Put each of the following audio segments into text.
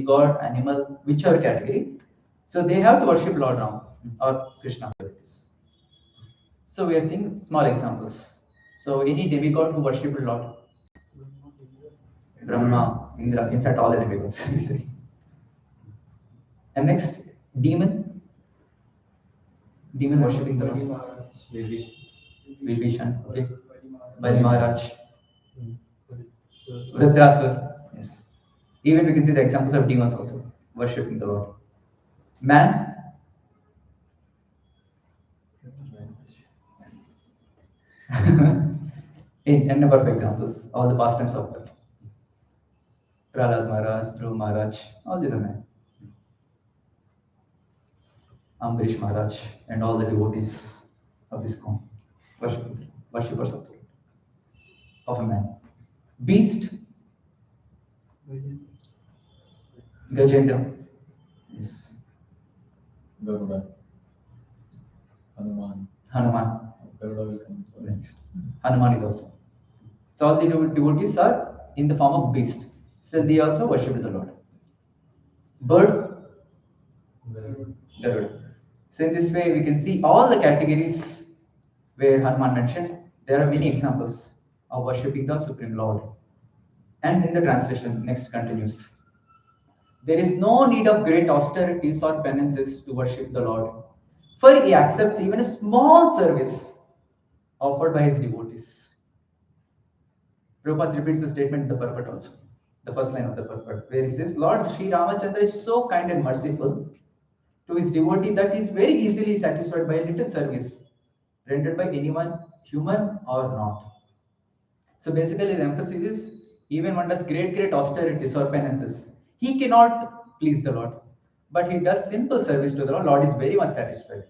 demigod, animal, whichever category. So they have to worship Lord Ram or Krishna. So we are seeing small examples. So any demigod who worshipped Lord Brahma, Indra, in fact all the demigods. And next, demon worshipping the Lord. Vibhishan, okay. Bali Maharaj. Rudrasur, yes. Even we can see the examples of demons also worshipping the Lord. Man, in n number of examples, all the pastimes of that. Prahlad Maharaj, Dhruv Maharaj, all these are men. Ambarish Maharaj, and all the devotees of his home, worshippers of a man. Beast, Gajendra, yes. Garuda, Hanuman. Garuda will come next. Hanuman is also. So all the devotees are in the form of beast. Still they also worship the Lord. Bird, Garuda. So in this way we can see all the categories where Hanuman mentioned. There are many examples of worshipping the Supreme Lord. And in the translation, next continues. There is no need of great austerities or penances to worship the Lord, for he accepts even a small service offered by his devotees. Prabhupada repeats the statement in the purport also, the first line of the purport, where he says, Lord Sri Ramachandra is so kind and merciful to his devotee that he is very easily satisfied by a little service rendered by anyone, human or not. So basically, the emphasis is even one does great austerities or penances, he cannot please the Lord. But he does simple service to the Lord. Lord is very much satisfied.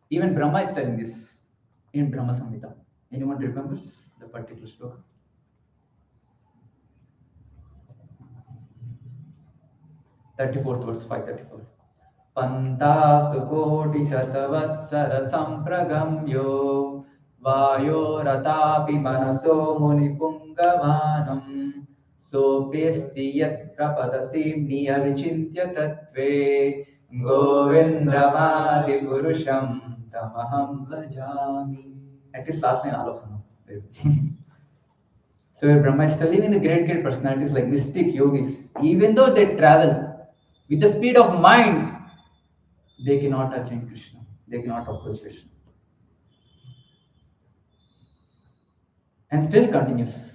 Even Brahma is telling this in Brahma Samhita. Anyone remembers the particular sloka? Thirty-fourth verse, 534. Pantastu koti shatavatsara sampragamyo vayo ratapi manaso munipungavanam sopesti yas prapadasim niyavicintya tatve govindamadi purusham tamaham bhajami. At least last line all of them. So Brahma is telling in the great personalities like mystic yogis, even though they travel with the speed of mind, they cannot attain Krishna. They cannot approach Krishna. And still continues.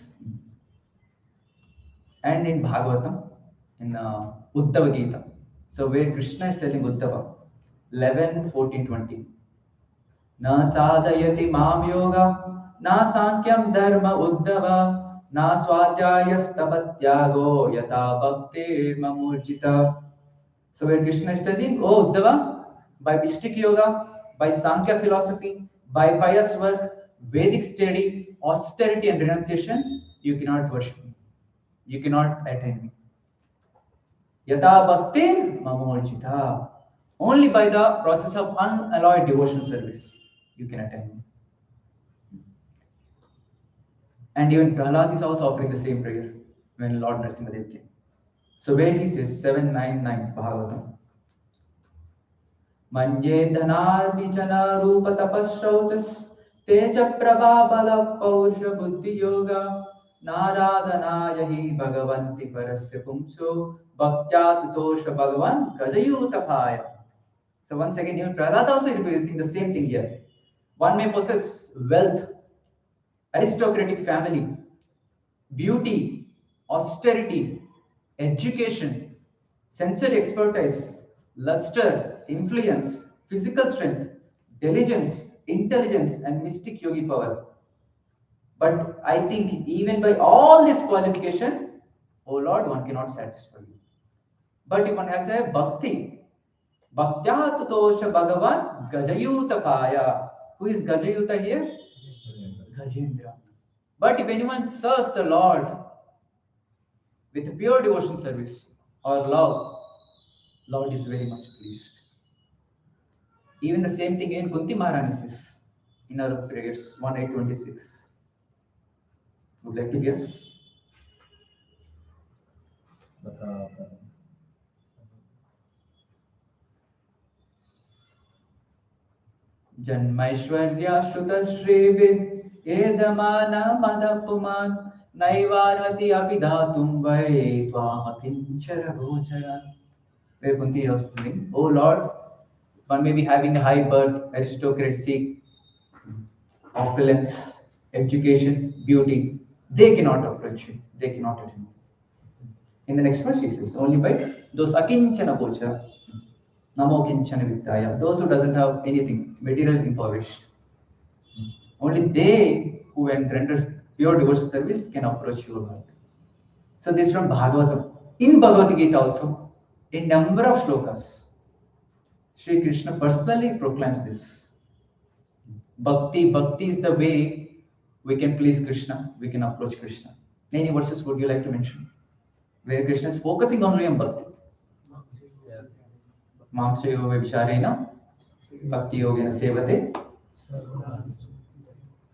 And in Bhagavatam, in Uddhava Gita, so where Krishna is telling Uddhava, 11, 14, 20, Na sadayati mam yoga, na sankyam dharma uddhava, na swadhyayastabhatyago yata bhakti mamurjita. So where Krishna is telling, oh Uddhava, by mystic yoga, by Sankhya philosophy, by pious work, Vedic study, austerity and renunciation, you cannot worship me. You cannot attain me. Yata bhakti mamorjita. Only by the process of unalloyed devotion service, you can attain me. And even Prahlad is also offering the same prayer when Lord Narasimhadev came. So where he says 799 Bhagavatam. Manye dhanarvijana rupa tapashrautas teja prabha bala pausha buddhi yoga naradhanaya hi bhagavanti parasya pumso bhaktya tutosha bhagavan gajayutapaya. So once again, even Prahlad also repeating the same thing here. One may possess wealth, aristocratic family, beauty, austerity, education, sensory expertise, luster, influence, physical strength, diligence, intelligence, and mystic yogi power. But I think even by all this qualification, oh Lord, one cannot satisfy you. But if one has a bhakti, bhaktya tutosha bhagavan gajayuta paya. Who is Gajayuta here? Gajendra. But if anyone serves the Lord with pure devotion service or love, Lord is very much pleased. Even the same thing in Kunti Maharani says in our prayers 1826. Would like to guess? Janmaishwarya Shrutashrivir Edamana Madapuman Naivarati Abhidatum Vai Twamakinchara Gocharan. Where Kunti was telling, oh Lord, one may be having a high birth, aristocracy, opulence, education, beauty. They cannot approach you. They cannot attain. In the next verse, he says, only by those akinchana gochara, namo kinchana vittaya, those who doesn't have anything, material impoverished. Only they who when render pure devotional service can approach your Lord. So this is from Bhagavatam. In Bhagavad Gita also, in number of shlokas, Sri Krishna personally proclaims this. Bhakti is the way we can please Krishna, we can approach Krishna. Many verses would you like to mention? Where Krishna is focusing only on bhakti. Mamsa yoga vicharena, bhakti yogena sevate,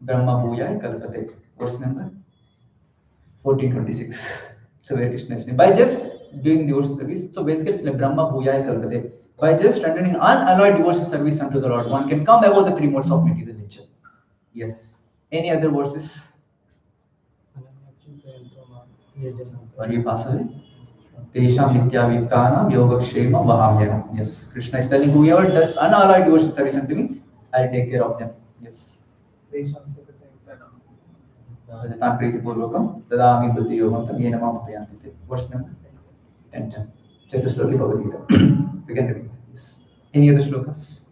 Brahma bhuyai kalpate. Verse number 1426. So where Krishna is by just doing devotional service. So basically it's like Brahma bhuyai kalpate. By just rendering unalloyed devotional service unto the Lord, one can come above the three modes of material nature. Yes. Any other verses? What do you pass away? Tesham Nityaviktanam Yogakshema Vahamyanam. Yes. Krishna is telling whoever does unalloyed devotional service unto me, I'll take care of them. Yes. Rajatan Priti Purvakam Dadami Buddhi Yogam Tam Yena Mam Payanti. Verse number 10. Chatusloki Bhagavad Gita. We can repeat. Yes. Any other shlokas?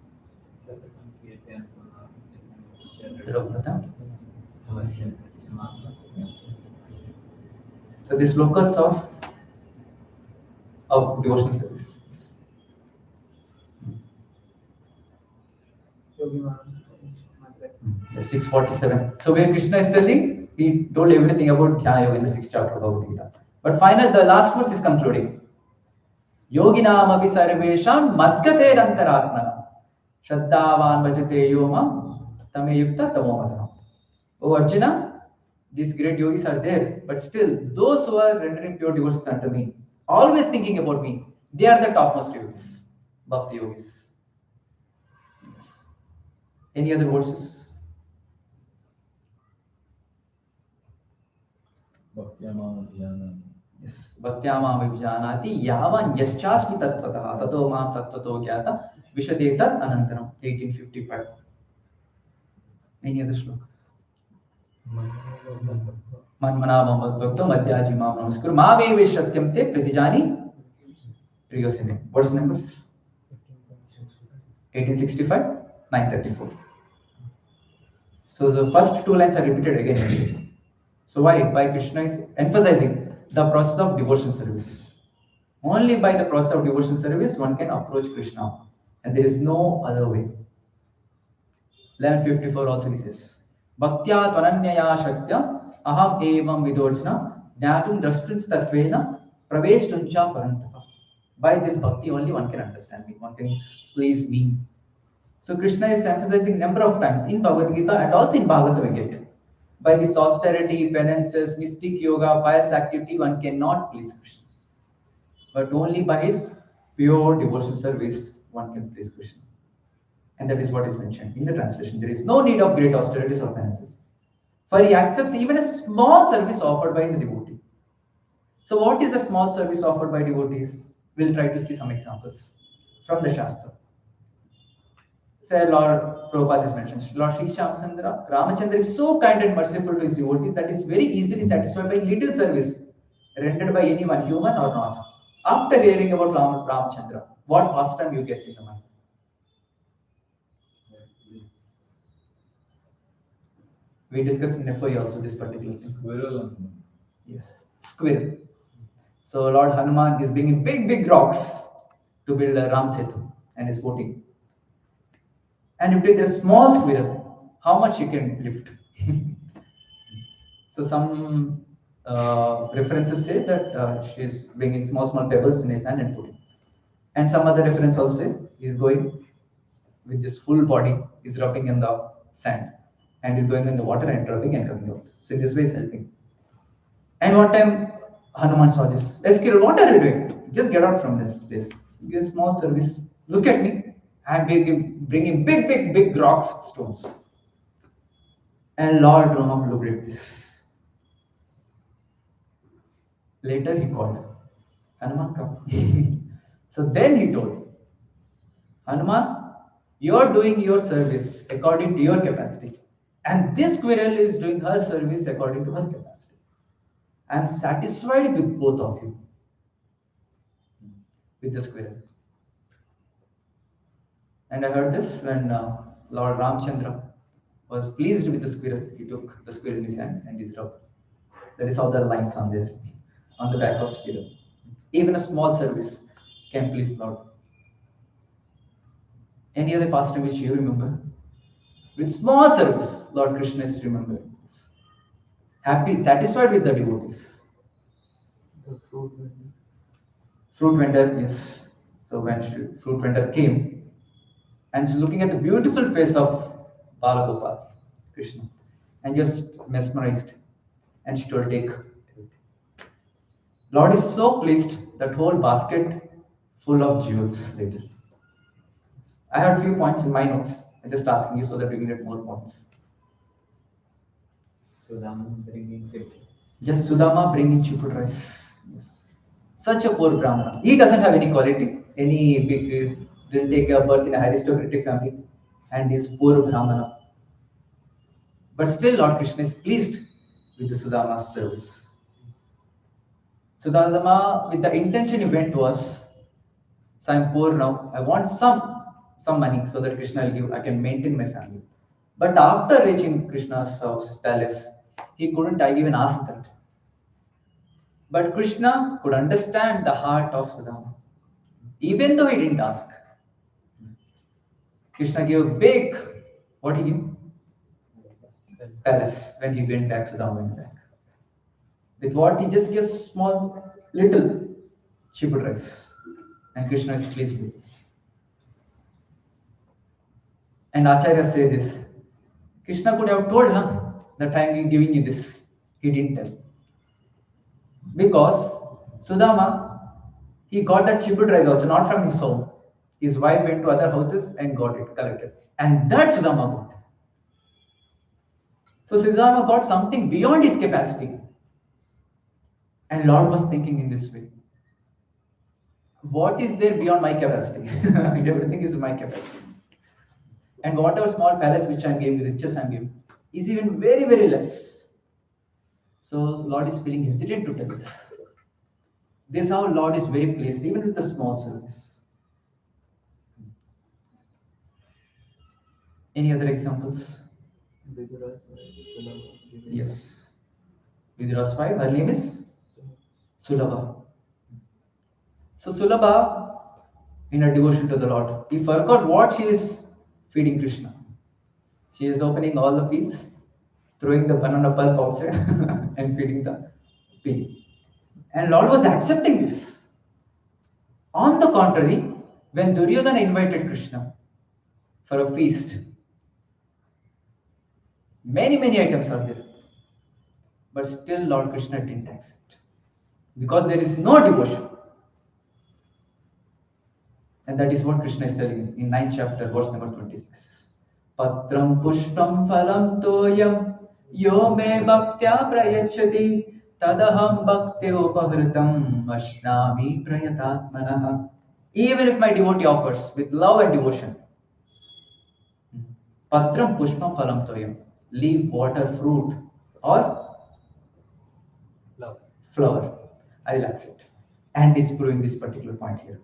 So these shlokas of devotional service. Yes, 647. So where Krishna is telling, he told everything about Dhyana Yoga in the 6th chapter of Bhagavad Gita. But finally, the last verse is concluding. Yoginam api sarvesham madgate antaratmana shraddhavan bhajate yoma tame yukta tamomadana. Oh Arjuna, these great yogis are there, but still, those who are rendering pure devotions unto me, always thinking about me, they are the topmost yogis, bhakti yogis. Yes. Any other verses? Yes. Bhaktyamam vibhjanati yavan yaschasmi tattvataha tato mam tattvato gyata vishade tat anantaram. 1855. Any other shlokas? Manmanabam bhakto madhyaji mam namaskuru maveve satyam te pratijani priyosine. Verse numbers? 1865, 934. So the first two lines are repeated again and again. So why? By Krishna is emphasizing the process of devotion service. Only by the process of devotion service one can approach Krishna, and there is no other way. 1154 also he says, Bhaktya tvananyaya shaktya aham evam vidorjana jnatum drashtunch tatvena praveshtuncha parantapa. By this bhakti only one can understand me, one can please me. So Krishna is emphasizing number of times in Bhagavad Gita and also in Bhagavatam again. By this austerity, penances, mystic yoga, pious activity, one cannot please Krishna. But only by his pure devotional service, one can please Krishna. And that is what is mentioned in the translation. There is no need of great austerities or penances. For he accepts even a small service offered by his devotee. So what is the small service offered by devotees? We'll try to see some examples from the Shastra. Say Lord Prabhupada is mentioned. Lord Sri Shyamchandra, Ramachandra is so kind and merciful to his devotees that is very easily satisfied by little service rendered by anyone, human or not. After hearing about Ramachandra, what pastime you get in the mind? We discussed in FOI also this particular thing. Squirrel. Yes, squirrel. So Lord Hanuman is bringing big rocks to build a Ram Setu and is voting. And if it is a small squirrel, how much you can lift? So some references say that she is bringing small pebbles in his hand and putting. And some other reference also say he is going with this full body, is rubbing in the sand, and is going in the water and rubbing and coming out. So in this way is helping. And one time Hanuman saw this. Eskiral, what are you doing? Just get out from this place. Give a small service. Look at me. I'm bringing big rocks, stones. And Lord Ram looked at this. Later he called, Hanuman, come. So then he told, Hanuman, you're doing your service according to your capacity. And this squirrel is doing her service according to her capacity. I'm satisfied with both of you. With the squirrel. And I heard this when Lord Ramchandra was pleased with the squirrel. He took the squirrel in his hand and he rubbed. That is how the lines on there, on the back of squirrel. Even a small service can please Lord. Any other pastime which you remember? With small service, Lord Krishna is remembering this. Happy, satisfied with the devotees. The fruit vendor. Fruit vendor, yes. So when fruit vendor came, and she's looking at the beautiful face of Balagopal, Krishna, and just mesmerized. And she told, take everything. Lord is so pleased that whole basket full of jewels later. I had a few points in my notes. I'm just asking you so that we can get more points. Sudama bringing chipper. Just Sudama bringing chipper rice. Yes. Such a poor Brahmana. He doesn't have any quality, any big, didn't take a birth in a aristocratic family, and he's poor Brahmana. But still, Lord Krishna is pleased with the Sudama's service. Sudama, with the intention he went was, so I'm poor now. I want some money so that Krishna will give. I can maintain my family. But after reaching Krishna's house, palace, he couldn't even ask that. But Krishna could understand the heart of Sudama, even though he didn't ask. Krishna gave a big, what he gave? Palace when he went back, Sudama went back. With what he just gives small, little cheaper rice. And Krishna is pleased with this. And Acharya say this. Krishna could have told, na, that I am giving you this. He didn't tell. Because Sudama, he got that cheaper rice also, not from his home. His wife went to other houses and got it, collected. And that Sudama got. So Sudama got something beyond his capacity. And Lord was thinking in this way. What is there beyond my capacity? Everything is my capacity. And whatever small palace which I'm giving, riches I'm giving, is even very less. So Lord is feeling hesitant to tell this. This is how Lord is very pleased, even with the small service. Any other examples? Vidura's wife, Sulama, giving Yes. Vidura's wife, her name is Sulabha. So Sulabha, in her devotion to the Lord, he forgot what she is feeding Krishna. She is opening all the fields, throwing the banana pulp outside and feeding the pig. And Lord was accepting this. On the contrary, when Duryodhana invited Krishna for a feast, many items are there. But still Lord Krishna didn't accept. Because there is no devotion. And that is what Krishna is telling in 9th chapter, verse number 26. Patram pushpam phalam toyam yo me bhaktya prayachati tadaham bhakti upahritam ashnami prayatatmanah. Even if my devotee offers with love and devotion, patram pushpam phalam toyam, leaf, water, fruit, or love. flower, I will accept. And is proving this particular point here.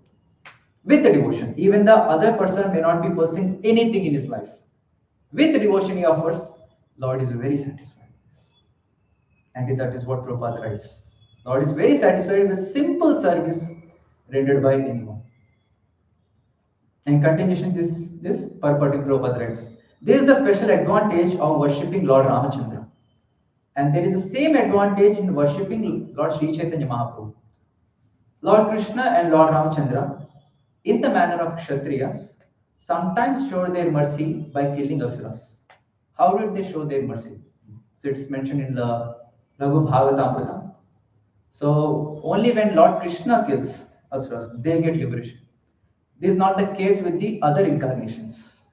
With the devotion, even the other person may not be possessing anything in his life. With the devotion he offers, Lord is very satisfied. And that is what Prabhupada writes. Lord is very satisfied with simple service rendered by anyone. In continuation, this purporting Prabhupada writes, this is the special advantage of worshipping Lord Ramachandra. And there is the same advantage in worshipping Lord Sri Chaitanya Mahaprabhu. Lord Krishna and Lord Ramachandra, in the manner of Kshatriyas, sometimes show their mercy by killing asuras. How did they show their mercy? So it's mentioned in the Raghu Bhagavatamrita. So only when Lord Krishna kills asuras, they'll get liberation. This is not the case with the other incarnations.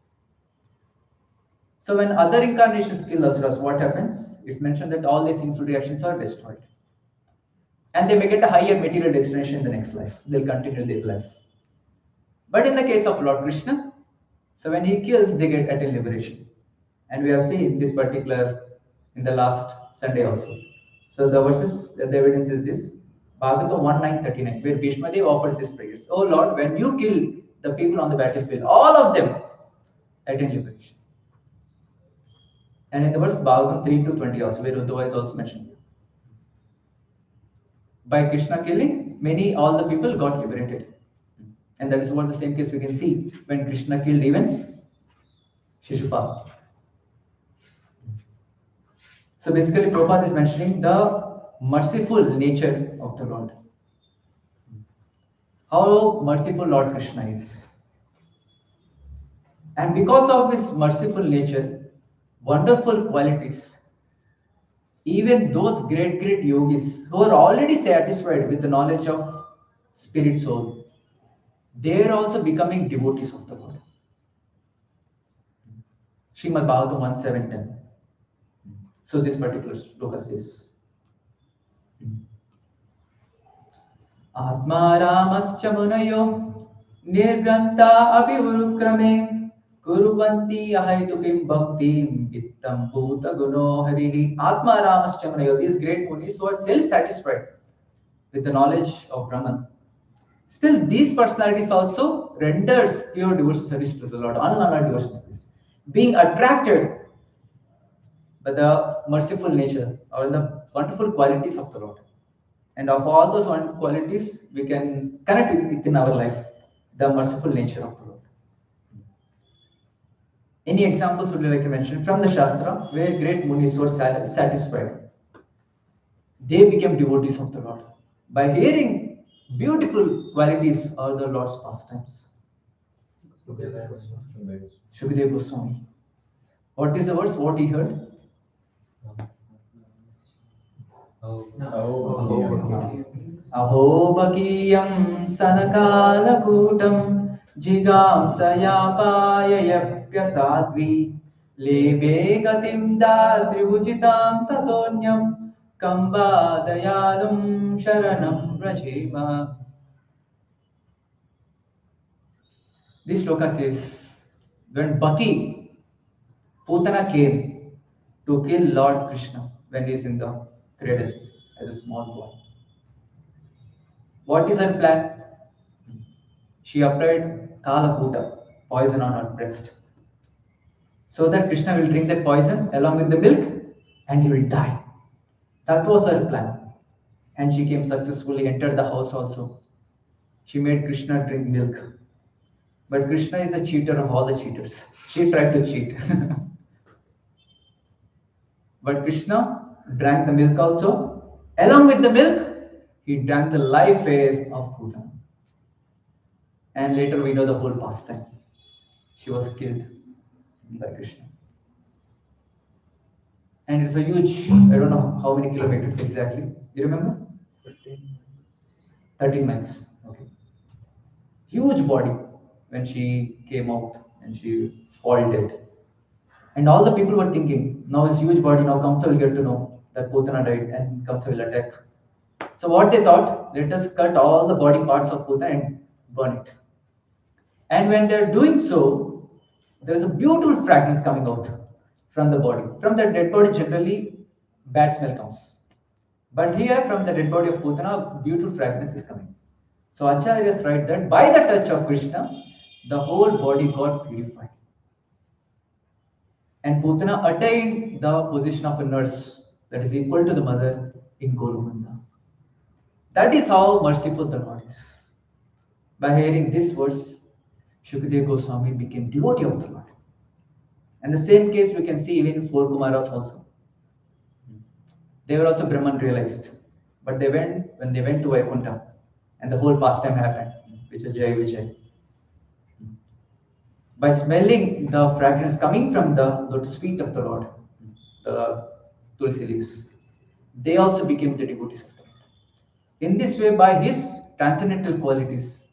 So when other incarnations kill asuras, what happens? It's mentioned that all these sinful reactions are destroyed. And they may get a higher material destination in the next life. They'll continue their life. But in the case of Lord Krishna, so when he kills, they get eternal liberation. And we have seen this particular in the last Sunday also. So the verses, the evidence is this. Bhagavatam 1:9-39, where Bhishma Dev offers this prayers. Oh Lord, when you kill the people on the battlefield, all of them attain liberation. And in the verse Bhagavatam 3-20 also, where Uddhava is also mentioned. By Krishna killing, all the people got liberated. And that is what the same case we can see when Krishna killed even Shishupal. So basically, Prabhupada is mentioning the merciful nature of the Lord. How merciful Lord Krishna is. And because of his merciful nature, wonderful qualities, even those great yogis who are already satisfied with the knowledge of spirit soul, they are also becoming devotees of the Lord. Srimad Bhagavatam 1:7-10. So this particular sloka says, Atmaramascha munayo nirganta abhiurukrame kuruvanti ahaitukim bhaktim ittam bhuta guno harihi. Atmaramascha munayo, these great munis who are self-satisfied with the knowledge of Brahman. Still, these personalities also renders pure devotional service to the Lord, unhonored devotional service, being attracted by the merciful nature or the wonderful qualities of the Lord. And of all those wonderful qualities, we can connect with it in our life, the merciful nature of the Lord. Any examples would you like to mention from the Shastra where great munis were satisfied? They became devotees of the Lord by hearing beautiful qualities of the Lord's pastimes. Shukadeva Goswami. What is the verse? What he heard? Aho bakiyam sanakalakutam jigam sayapayayapya sadvi lebe gatim datrivujitam tatonyam kamba dayalum sharanam rajema. This shloka says, when Baki, Putana came to kill Lord Krishna when he is in the cradle as a small boy. What is her plan? She applied Kalakuta, poison on her breast, so that Krishna will drink that poison along with the milk and he will die. That was her plan. And she came successfully, entered the house also. She made Krishna drink milk. But Krishna is the cheater of all the cheaters. She tried to cheat. But Krishna drank the milk also. Along with the milk, he drank the life air of Putana. And later we know the whole pastime. She was killed by Krishna. And it's a huge, I don't know how many kilometers exactly. You remember? 13 miles. Okay. Huge body when she came out and she fall dead. And all the people were thinking, now his huge body, now Kamsa will get to know that Putana died and Kamsa will attack. So what they thought, let us cut all the body parts of Putana and burn it. And when they're doing so, there is a beautiful fragrance coming out from the body. From the dead body, generally, bad smell comes. But here, from the dead body of Putana, beautiful fragrance is coming. So Acharyas write that by the touch of Krishna, the whole body got purified. And Putana attained the position of a nurse that is equal to the mother in Golokanda. That is how merciful the Lord is. By hearing this verse, Shukadeva Goswami became devotee of the Lord. And the same case we can see even in four Kumaras also. They were also Brahman realized. But when they went to Vaikuntha, and the whole pastime happened, which is Jai Vijay. By smelling the fragrance coming from the lotus feet of the Lord, the tulsi leaves, they also became the devotees of the Lord. In this way, by his transcendental qualities,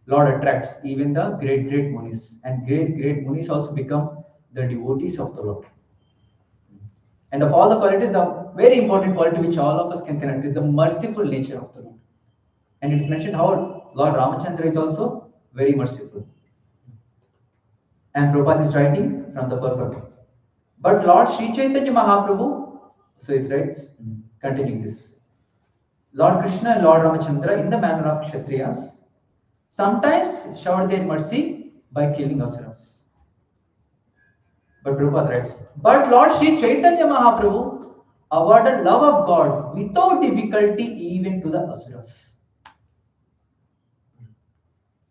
Lord attracts even the great munis, and great munis also become the devotees of the Lord. And of all the qualities, the very important quality which all of us can connect is the merciful nature of the Lord. And it is mentioned how Lord Ramachandra is also very merciful. And Prabhupada is writing from the purport. But Lord Sri Chaitanya Mahaprabhu, so he writes, continuing this. Lord Krishna and Lord Ramachandra, in the manner of Kshatriyas, sometimes showered their mercy by killing asuras. But Prabhupada writes, but Lord Sri Chaitanya Mahaprabhu awarded love of God without difficulty even to the asuras.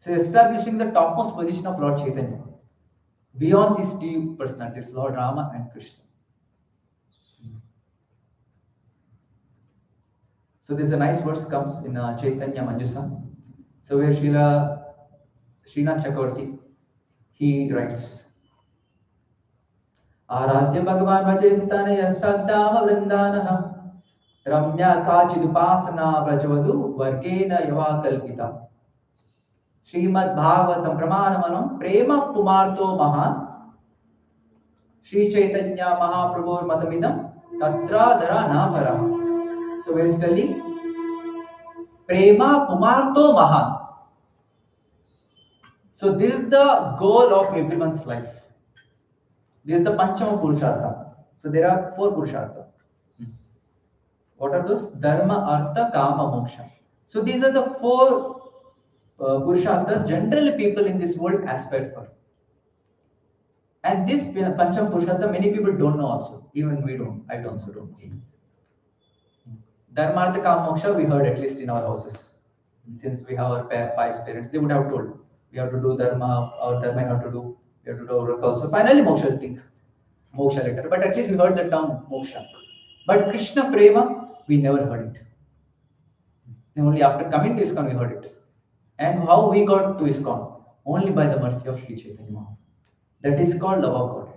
So establishing the topmost position of Lord Chaitanya beyond these two personalities, Lord Rama and Krishna. So there's a nice verse comes in Chaitanya Manjusa. So where Srinath Chakravarti, he writes, आराध्य भगवान भजे स्तने यस्तद्धाम वृंदानः रम्या काचिदुपासना व्रजवधु वर्गेण यवा कल्पिता श्रीमद् भागवतम प्रमाणमनं प्रेम पुमार्तो महान् श्री चैतन्य महाप्रभुर मतमिदं तत्रादरा न भरा. So we are telling prema pumarto mahan. So this is the goal of everyone's life. This is the Panchama Purushartha. So there are 4 Purushartha. What are those? Dharma, Artha, Kama, Moksha. So these are the 4 Purusharthas generally people in this world aspire for. And this Panchama Purushartha many people don't know also. Even we don't. I also don't know. Dharma, Artha, Kama, Moksha we heard at least in our houses. Since we have our wise parents, they would have told. We have to do Dharma, our Dharma we have to do our so finally moksha will think. Moksha later. But at least we heard the term moksha. But Krishna Prema, we never heard it. And only after coming to ISKCON we heard it. And how we got to ISKCON? Only by the mercy of Sri Chaitanya Mahaprabhu. That is called love of God.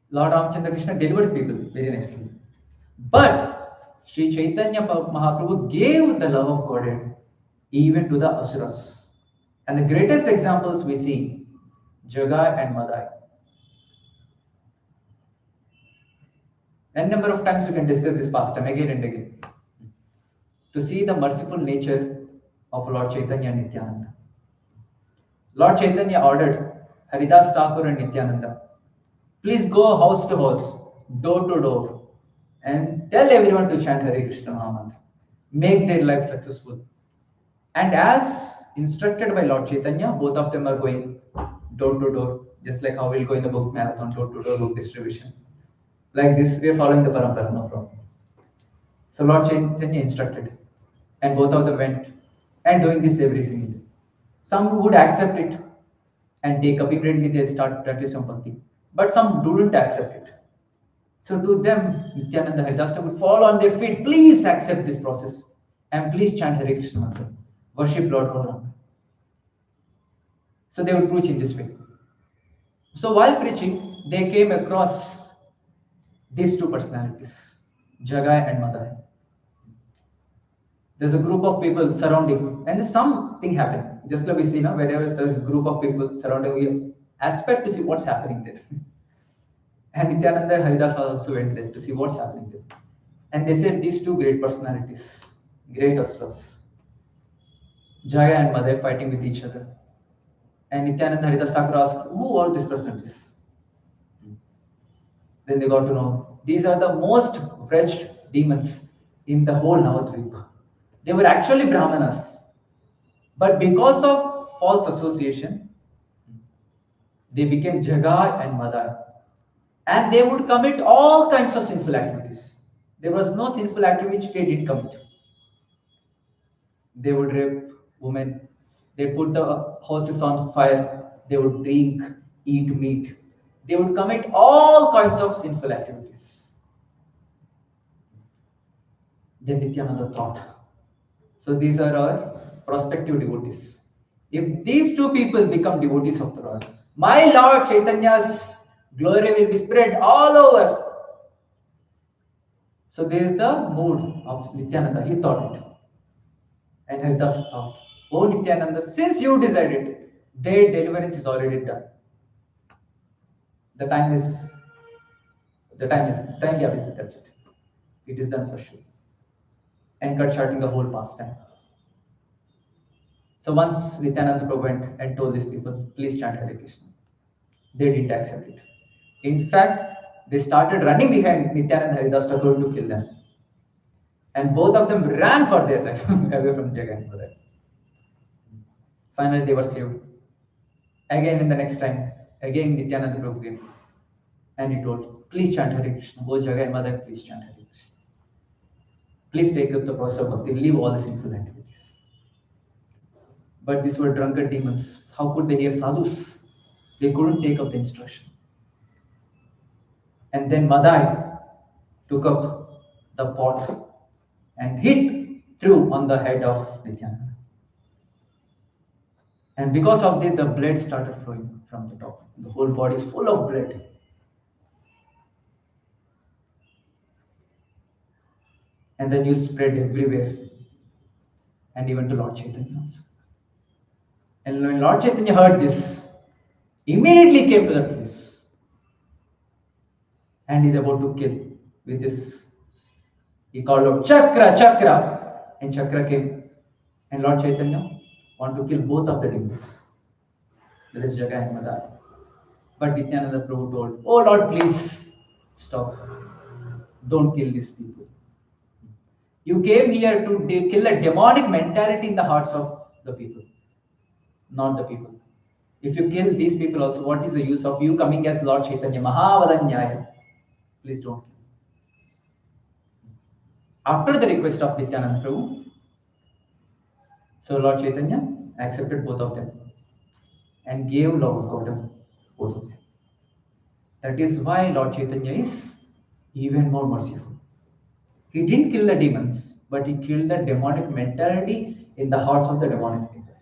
Lord Ramachandra Krishna delivered people very nicely. But Sri Chaitanya Mahaprabhu gave the love of God even to the asuras. And the greatest examples we see, Jagai and Madai. N number of times we can discuss this pastime again and again. To see the merciful nature of Lord Chaitanya and Nityananda. Lord Chaitanya ordered Haridas Thakur and Nityananda, please go house to house, door to door, and tell everyone to chant Hare Krishna Mahamantra. Make their life successful. And as instructed by Lord Chaitanya, both of them are going door to door, just like how we'll go in the book marathon, door to door book distribution. Like this, we are following the parampara, no problem. So Lord Chaitanya instructed, and both of them went and doing this every single day. Some would accept it and take up immediately, they start practicing bhakti. But some wouldn't accept it. So to them, Nityananda Haridas would fall on their feet, please accept this process and please chant Hare Krishna mantra. Worship Lord Gauranga. So they would preach in this way. So while preaching, they came across these 2 personalities, Jagai and Madai. There's a group of people surrounding, and something happened. Just like we see now, whenever there's a group of people surrounding, we expect to see what's happening there. And Nityananda and Haridas also went there to see what's happening there. And they said these 2 great personalities, great asuras, Jaya and Madai fighting with each other. And Nityananda Haridas Thakur asked, who are these personalities? Then they got to know, these are the most wretched demons in the whole Navadvipa. They were actually Brahmanas. But because of false association, they became Jagai and Madai. And they would commit all kinds of sinful activities. There was no sinful activity which they did commit. They would rape women. They put the horses on fire. They would drink, eat meat. They would commit all kinds of sinful activities. Then Nityananda thought. So these are our prospective devotees. If these 2 people become devotees of the Lord, my Lord Chaitanya's glory will be spread all over. So this is the mood of Nityananda. He thought it. And Haridas thought, oh Nityananda, since you decided, their deliverance is already done. The time is, time gap is, that's it. It is done for sure. And cut shorting the whole pastime. So once Nityananda Prabhu went and told these people, please chant Hare Krishna. They didn't accept it. In fact, they started running behind Nityananda Haridas Thakur to kill them. And both of them ran for their life away from Jagai and Madai. Finally, they were saved. Again, in the next time, again Nityananda Prabhu came and he told, please chant Hare Krishna. Go Jagai and Madai, please chant Hare Krishna. Please take up the process of bhakti, leave all the sinful activities. But these were drunkard demons. How could they hear sadhus? They couldn't take up the instruction. And then Madai took up the pot and hit through on the head of Nityananda. And because of this, the blood started flowing from the top. The whole body is full of blood. And the news spread everywhere. And even to Lord Chaitanya also. And when Lord Chaitanya heard this, immediately came to the place. And he's about to kill with this. He called out, Chakra, Chakra. And Chakra came. And Lord Chaitanya wanted to kill both of the demons. That is Jagai and Madai. But Nityananda Prabhu told, oh Lord, please stop. Don't kill these people. You came here to kill a demonic mentality in the hearts of the people, not the people. If you kill these people also, what is the use of you coming as Lord Chaitanya Mahavadanyaya? Please don't. After the request of Nityananda Prabhu, so Lord Chaitanya accepted both of them and gave love of God to both of them. That is why Lord Chaitanya is even more merciful. He didn't kill the demons, but he killed the demonic mentality in the hearts of the demonic people.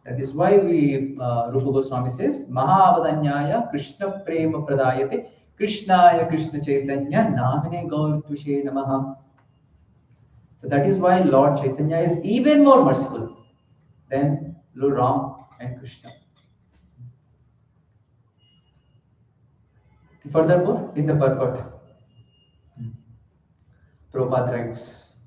That is why Rupa Goswami says, Mahavadanyaya Krishna Prema Pradayate Krishnaya Krishna Chaitanya Namine Gaur Tushe Namaha. So that is why Lord Chaitanya is even more merciful than Lord Ram and Krishna. Furthermore, in the purport, Prabhupada writes,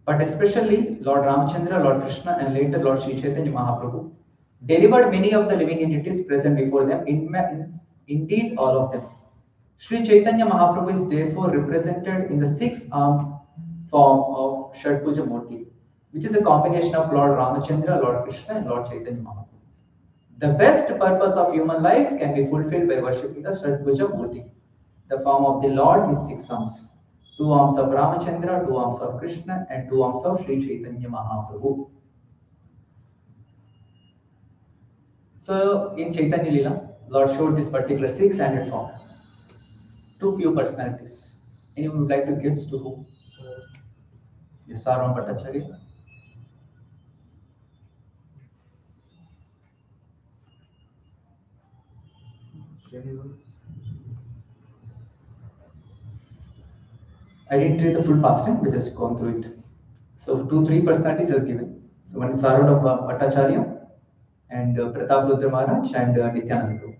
but especially Lord Ramachandra, Lord Krishna, and later Lord Sri Chaitanya Mahaprabhu delivered many of the living entities present before them, indeed all of them. Sri Chaitanya Mahaprabhu is therefore represented in the six-armed form of Shadbhuja Murti, which is a combination of Lord Ramachandra, Lord Krishna, and Lord Chaitanya Mahaprabhu. The best purpose of human life can be fulfilled by worshipping the Shadbhuja Murti, the form of the Lord with six arms. Two arms of Ramachandra, two arms of Krishna, and two arms of Sri Chaitanya Mahaprabhu. So in Chaitanya Lila, Lord showed this particular six-handed form to few personalities. Anyone would like to guess to whom? Yes, Sarvam Bhattacharya. I didn't read the full past time, we just gone through it. So three personalities has given. So one is Sarvam Bhattacharya and Pratap Rudra Maharaj and Nityananda Prabhu.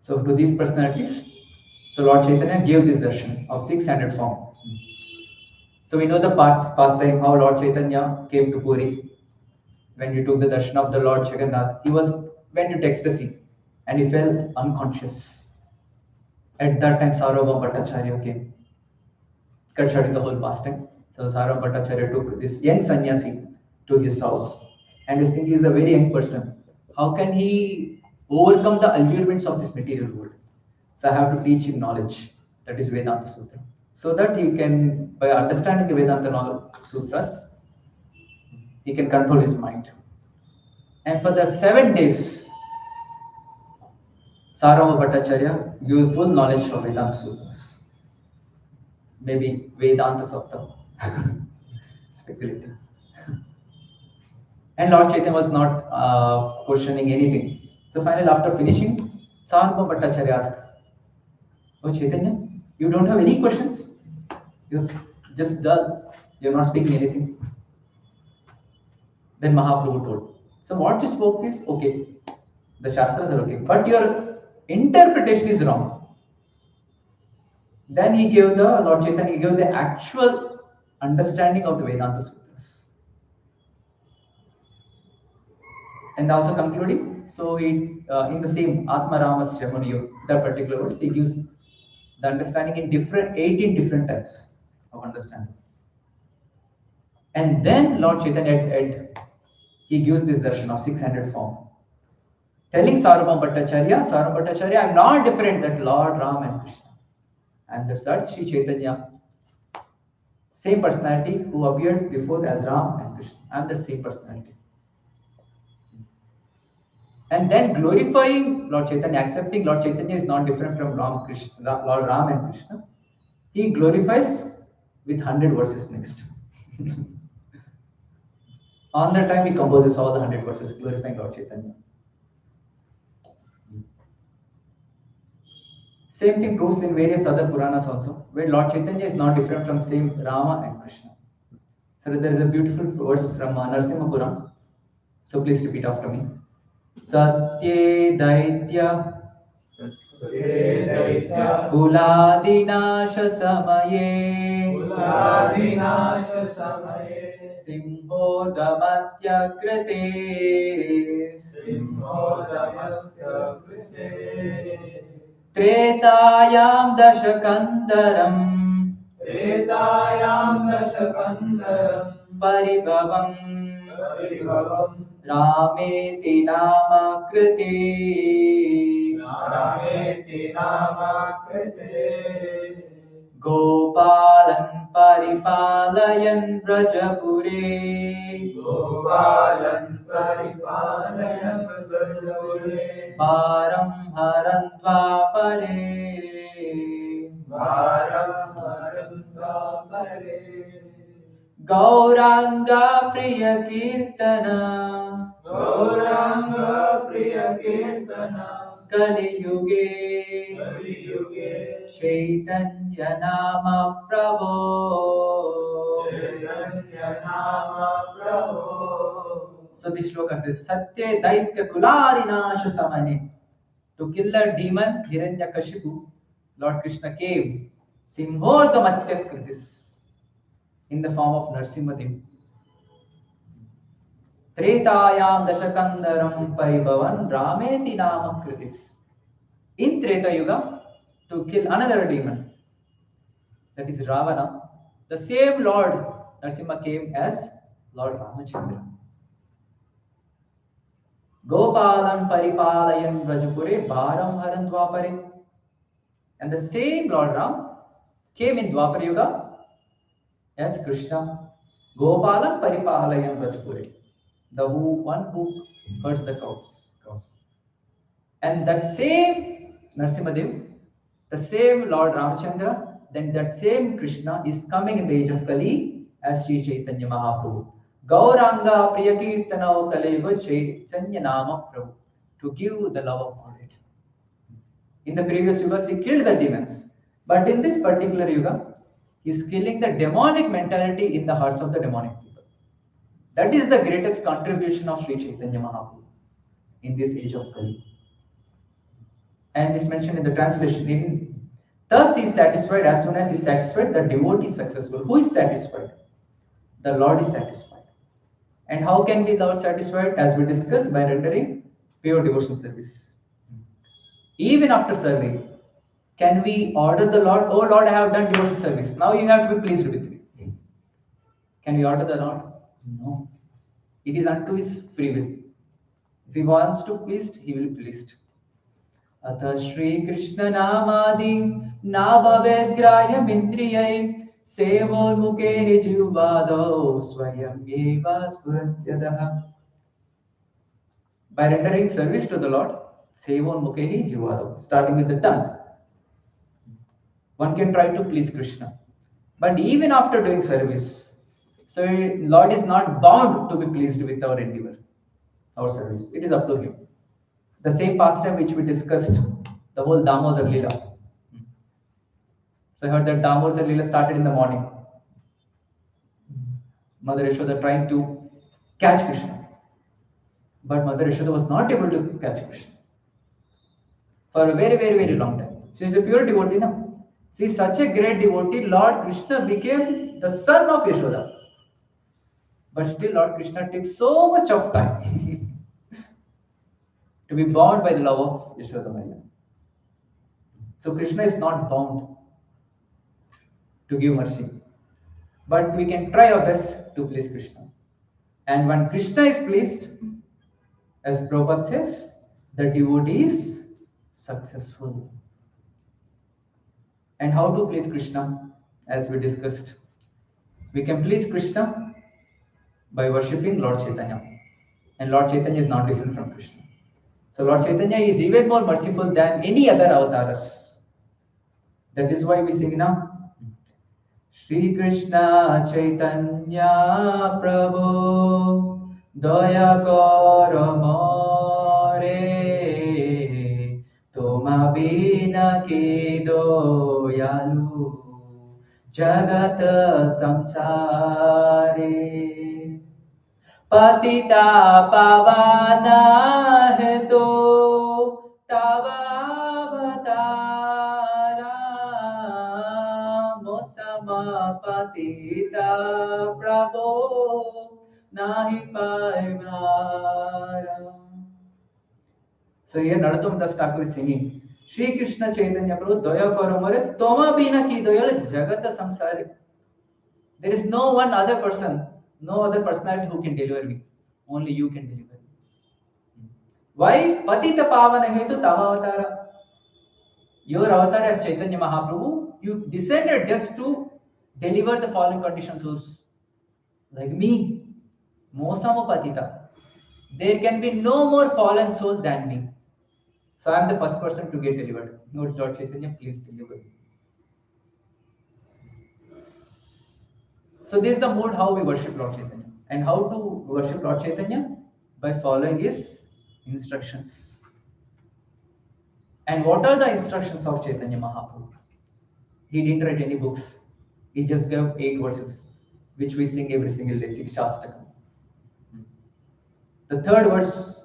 So to these personalities, so Lord Chaitanya gave this darshan of six-handed form. So we know the past time how Lord Chaitanya came to Puri. When he took the darshan of the Lord Jagannath, he went into ecstasy and he fell unconscious. At that time, Sarvam Bhattacharya came, cut short the whole pastime. So Sarvam Bhattacharya took this young sannyasi to his house and was thinking he's a very young person. How can he overcome the allurements of this material world? So I have to teach him knowledge, that is Vedanta Sutra. So that he can, by understanding the Vedanta Sutras, he can control his mind. And for the 7 days, Sarvam Bhattacharya gave full knowledge of Vedanta Sutras. Maybe Vedanta Saptam. Speculative. And Lord Chaitanya was not questioning anything. So finally, after finishing, Sarvabhauma Bhattacharya asked, "Oh Chaitanya, you don't have any questions? You're just dull. You're not speaking anything." Then Mahaprabhu told, "So what you spoke is okay. The Shastras are okay, but your interpretation is wrong." Then he gave the Lord Chaitanya, he gave the actual understanding of the Vedanta Sutras. And also concluding, so he in the same Atma Ramasya Muniyo, that particular verse, he gives the understanding in 18 different types of understanding. And then Lord Chaitanya he gives this darshan of 600 form, telling Sarvabhauma Bhattacharya, I am not different than Lord Ram and Krishna. And that's that Sri Chaitanya, same personality who appeared before as Ram and Krishna. I am the same personality. And then glorifying Lord Chaitanya, accepting Lord Chaitanya is not different from Lord Ram and Krishna. He glorifies with 100 verses next. On the time he composes all the 100 verses glorifying Lord Chaitanya. Same thing proves in various other Puranas also, where Lord Chaitanya is not different from same Rama and Krishna. So there is a beautiful verse from Narsimha Puran. So please repeat after me. Satye Daitya Kuladinash Samaye Simho Damatya Krite Tretayam Dashakandaram Paribhavam Rameti Nama Kriti Gopalan Paripalayan Vrajapure Param Harandva Pare Gauranga Priya Kirtana Kali Yuge Chaitanya Nama Prabhu. So this shloka says Satya Daitya Kularinash Samane. To kill a demon Hiranyakashipu, Lord Krishna came Simhodhamatya Kritis in the form of Narsimhadev. Tretayam Dashakandaram Paribhavan Rameti Nama Kritis. In Treta Yuga, to kill another demon, that is Ravana, the same Lord Narsimha came as Lord Ramachandra. Gopalan Paripalayan Vrajapure Bharam Haran Dwapare. And the same Lord Ram came in Dwapara Yuga as Krishna. Gopalan Paripalayan Vrajapure. The one who herds the cows. And that same Narsimhadev, the same Lord Ramachandra, then that same Krishna is coming in the age of Kali as Sri Chaitanya Mahaprabhu. Gauranga Priyakirtana Kaliyuga Chaitanya Nama Prabhu, to give the love of God. In the previous yugas, he killed the demons. But in this particular yuga, he is killing the demonic mentality in the hearts of the demonic people. That is the greatest contribution of Sri Chaitanya Mahaprabhu in this age of Kali. And it's mentioned in the translation, thus he is satisfied. As soon as he is satisfied, the devotee is successful. Who is satisfied? The Lord is satisfied. And how can be Lord satisfied? As we discussed, by rendering pure devotional service. Even after serving, can we order the Lord, oh Lord, I have done devotional service, now you have to be pleased with me? Can we order the Lord? No. It is unto his free will. If he wants to be pleased, he will be pleased. Atha Shri Krishna Namadi Navavedraya Mindriyai Sevo Muke Jivado Swayam Eva Spuratyadaha. By rendering service to the Lord, Sevo Muke Jivado, starting with the tongue, one can try to please Krishna. But even after doing service, so Lord is not bound to be pleased with our endeavor, our service. It is up to him. The same pastime which we discussed the whole Damodar Leela. So I heard that Damodar Leela started in the morning. Mother Yashoda trying to catch Krishna. But Mother Yashoda was not able to catch Krishna for a very, very, very long time. She is a pure devotee now. She is such a great devotee, Lord Krishna became the son of Yashoda. But still, Lord Krishna takes so much of time to be bound by the love of Yashoda Maya. So Krishna is not bound to give mercy. But we can try our best to please Krishna. And when Krishna is pleased, as Prabhupada says, the devotee is successful. And how to please Krishna, as we discussed. We can please Krishna by worshipping Lord Chaitanya. And Lord Chaitanya is not different from Krishna. So Lord Chaitanya is even more merciful than any other avatars. That is why we sing now. Shri Krishna Chaitanya Prabhu Daya Karo More Toma Bina Ki Doyalu Jagat Samsare Patita Pavana Hai To Tava Avatara Mosama Patita Prabhu Nahi Paivara. So here Narottam Das Thakur is singing Shri Krishna Chaitanya Prabhu Daya Karo More Toma Bina Ki Doyal Jagata Samsare. There is no one other person, no other personality who can deliver me. Only you can deliver me. Why? Patita Pavana Hetu Tava Avatara. Your avatar as Chaitanya Mahaprabhu, you descended just to deliver the fallen conditioned souls. Like me, Mosamo Patita. There can be no more fallen souls than me. So I am the first person to get delivered. No, Lord Chaitanya, please deliver me. So this is the mood how we worship Lord Chaitanya. And how to worship Lord Chaitanya? By following his instructions. And what are the instructions of Chaitanya Mahaprabhu? He didn't write any books. He just gave 8 verses, which we sing every single day, 6 Shastakam. The third verse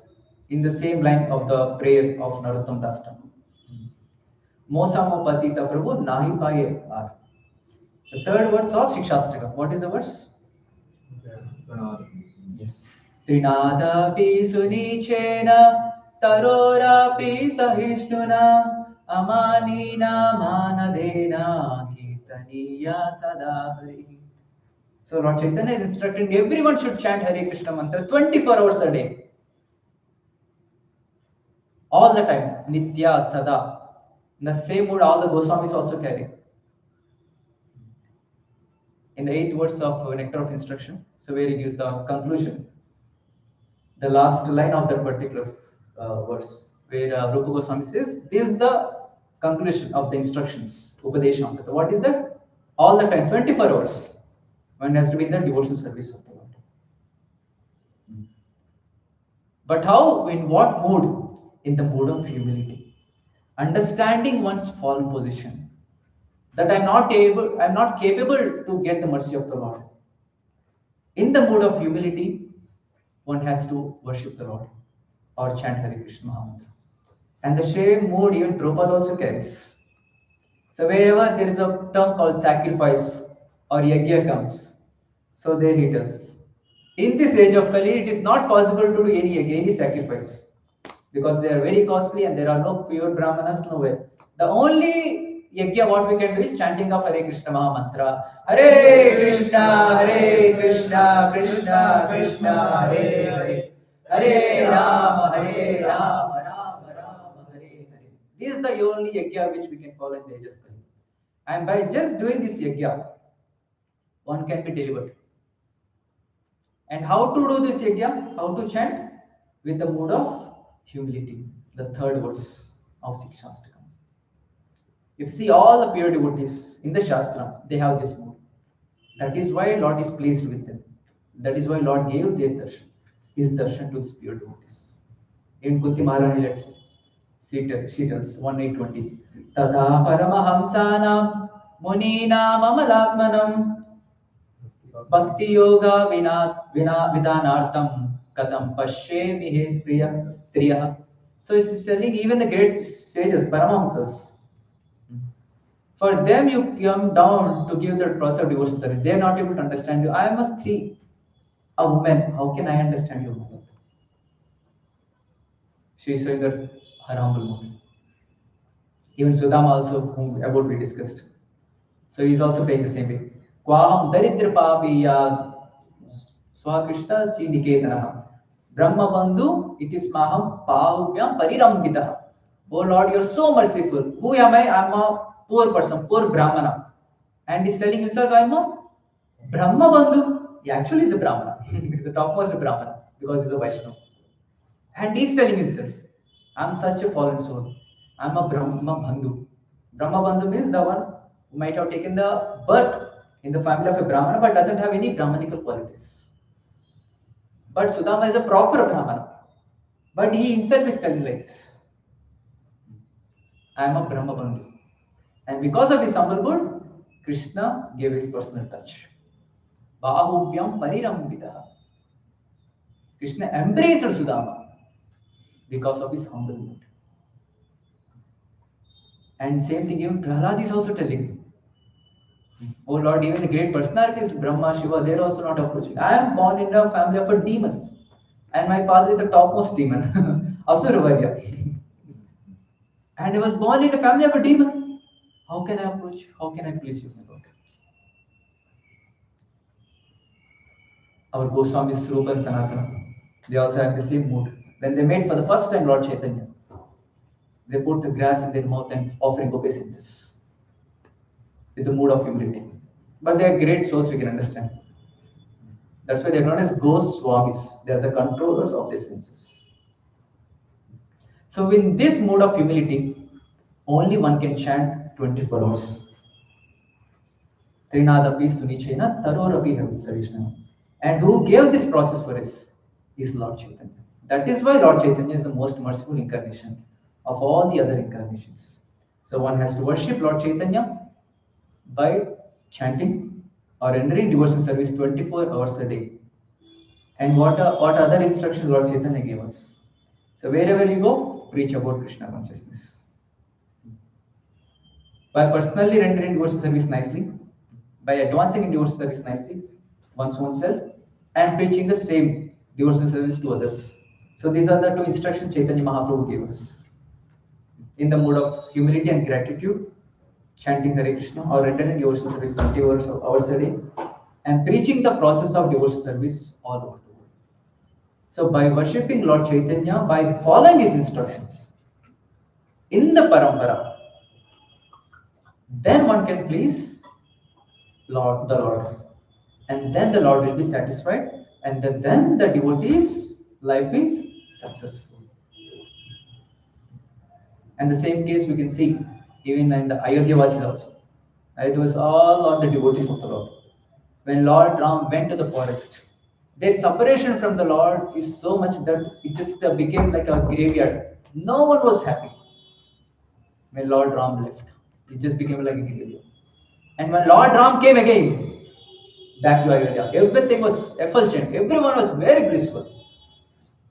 in the same line of the prayer of Narottam Das Thakur. Mosamo Patita Prabhu Nahi Paye Ar. The third verse of Shikshastakam. What is the verse? Yes. Trinadapi Sunichena Tarorapi Sahishnuna Amanina Manadena Kirtaniya Sadahari. So Lord Chaitanya is instructing everyone should chant Hare Krishna mantra 24 hours a day. All the time. Nitya, Sada. In the same mood all the Goswamis also carry. In the 8th verse of Nectar of Instruction, so where he gives the conclusion, the last line of that particular verse, where Rupa Goswami says, this is the conclusion of the instructions, Upadesha. What is that? All the time, 24 hours. One has to be in the devotional service of the Lord. But how? In what mood? In the mood of humility. Understanding one's fallen position. That I'm not capable to get the mercy of the Lord. In the mood of humility, one has to worship the Lord or chant Hare Krishna Mahamantra. And the same mood even Prabhupada also carries. So wherever there is a term called sacrifice or yajna comes, so there he tells. In this age of Kali, it is not possible to do any yajna, any sacrifice, because they are very costly and there are no pure Brahmanas nowhere. The only yajna what we can do is chanting of Hare Krishna Mahamantra. Hare Krishna, Krishna Krishna, Hare Hare. Hare Rama, Rama Rama, Hare Hare. This is the only yajna which we can follow in the age of Kali. And by just doing this yajna, one can be delivered. And how to do this yajna? How to chant? With the mood of humility. The third verse of Shastakam. If you see all the pure devotees in the Shastra, they have this mood. That is why Lord is pleased with them. That is why Lord gave their darshan, his darshan to his pure devotees. In Kunti Maharani, let's say. She tells 1820. Tata Paramahamsanam Muninam Amalakmanam Bhakti Yoga Vidhanartham Katam Pashe Mihe Striya. So it's telling even the great sages, Paramahamsas, for them you come down to give the process of devotion service. They are not able to understand you. I am a stree, a woman. How can I understand you? She is showing her humble mood. Even Sudama also, whom about we discussed. So he is also playing the same way. Kwaham daridra papiya swakrishna sindiketana Brahma bandhu itismaham pahubhyam parirambitaha. Oh Lord, you are so merciful. Who am I? I am a poor person, poor Brahmana. And he's telling himself, I am a Brahma bandhu. He actually is a Brahmana. He's the topmost Brahmana because he's a Vaishnava. And he's telling himself, I'm such a fallen soul. I'm a Brahma Bandhu. Brahma Bandhu means the one who might have taken the birth in the family of a Brahmana but doesn't have any Brahmanical qualities. But Sudama is a proper Brahmana. But he himself is telling like this. I am a Brahma Bandhu. And because of his humble mood, Krishna gave his personal touch. Bahubhyam parirambitaha. Krishna embraced Sudama because of his humble mood. And same thing, even Prahlad is also telling. Oh Lord, even the great personalities, Brahma, Shiva, they are also not approaching. I am born in a family of demons. And my father is the topmost demon, Asuravarya. And I was born in a family of a demon. How can I approach? How can I please you, my Lord? Our Goswamis, Rupa and Sanatana, they also have the same mood. When they met for the first time Lord Chaitanya, they put the grass in their mouth and offering obeisances with the mood of humility. But they are great souls, we can understand. That's why they are known as Goswamis. They are the controllers of their senses. So in this mode of humility, only one can chant 24 hours. Trinadapi Sunichena Tarorapi Havisarishna. And who gave this process for us is Lord Chaitanya. That is why Lord Chaitanya is the most merciful incarnation of all the other incarnations. So one has to worship Lord Chaitanya by chanting or rendering devotional service 24 hours a day. And what other instructions Lord Chaitanya gave us? So wherever you go, preach about Krishna consciousness. By personally rendering devotional service nicely, by advancing in devotional service nicely, one's own self, and preaching the same devotional service to others. So these are the two instructions Chaitanya Mahaprabhu gave us. In the mood of humility and gratitude, chanting Hare Krishna or rendering devotional service 20 hours a day, and preaching the process of devotional service all over the world. So by worshipping Lord Chaitanya, by following his instructions in the parampara, then one can please the Lord. And then the Lord will be satisfied, and then the devotee's life is successful. And the same case we can see even in the Ayodhya Vasis also. It was all on the devotees of the Lord. When Lord Ram went to the forest, their separation from the Lord is so much that it just became like a graveyard. No one was happy when Lord Ram left. It just became like a graveyard. And when Lord Ram came again, back to Ayodhya, everything was effulgent. Everyone was very blissful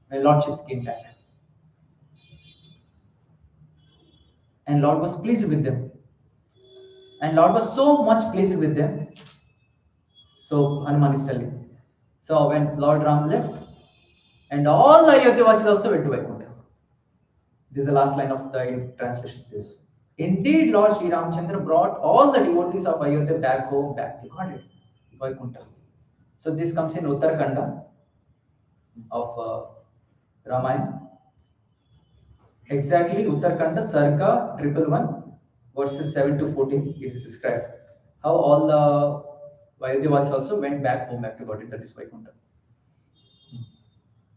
when Lord Ships came back. And Lord was pleased with them. And Lord was so much pleased with them. So Hanuman is telling. So when Lord Ram left, and all the Ayodhya also went to Vaikuntha. This is the last line of the translation says. Indeed, Lord Sri Ramchandra brought all the devotees of Ayodhya back home, back to God, Vaikuntha. So this comes in Uttarakanda of Ramayana. Exactly, Uttarakanda, Sarga, 111, verses 7 to 14, it is described. How all the Ayodhya also went back home, back to God, that is Vaikuntha.